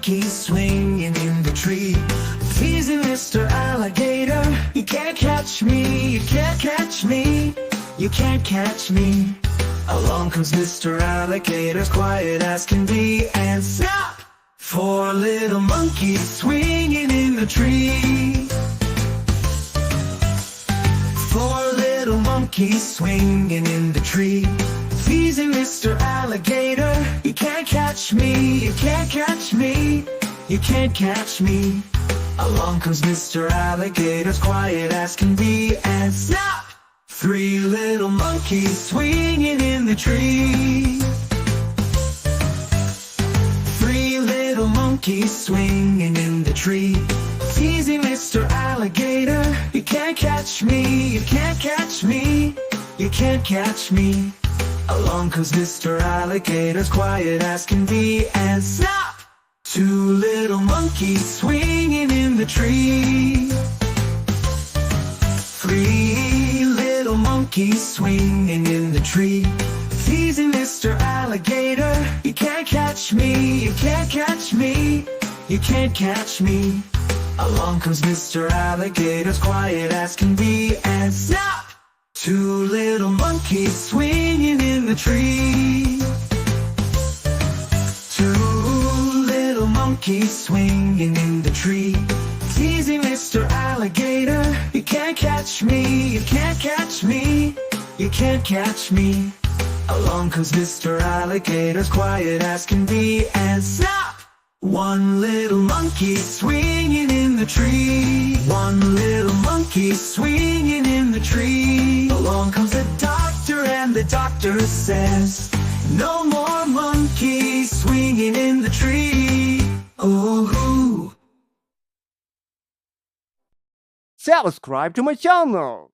monkeys swinging in the tree, teasing Mr. Alligator. You can't catch me, you can't catch me, you can't catch me. Along comes Mr. Alligator, quiet as can be, and snap! 4 little monkeys swinging in the tree. 4 little monkeys swinging in the tree, teasing Mr. Alligator. You can't catch me, you can't catch me, you can't catch me. Along comes Mr. Alligator, quiet as can be, and snap! 3 little monkeys swinging in the tree. 3 little monkeys swinging in the tree, teasing Mr. Alligator. You can't catch me, you can't catch me, you can't catch me. Along comes Mr. Alligator, quiet as can be, and snap! 2 little monkeys swinging in the tree. 3 little monkeys swinging in the tree, teasing Mr. Alligator. You can't catch me, you can't catch me, you can't catch me. Along comes Mr. Alligator, quiet as can be, and snap! 2 little monkeys swinging in the tree. 2 little monkeys swinging in the tree, teasing Mr. Alligator. You can't catch me, you can't catch me, you can't catch me. Along comes Mr. Alligator, quiet as can be, and snap! 1 little monkey swinging in the tree. 1 little monkey swinging in the tree. Along comes the doctor, and the doctor says, no more monkeys swinging in the tree. Ooh. Subscribe to my channel.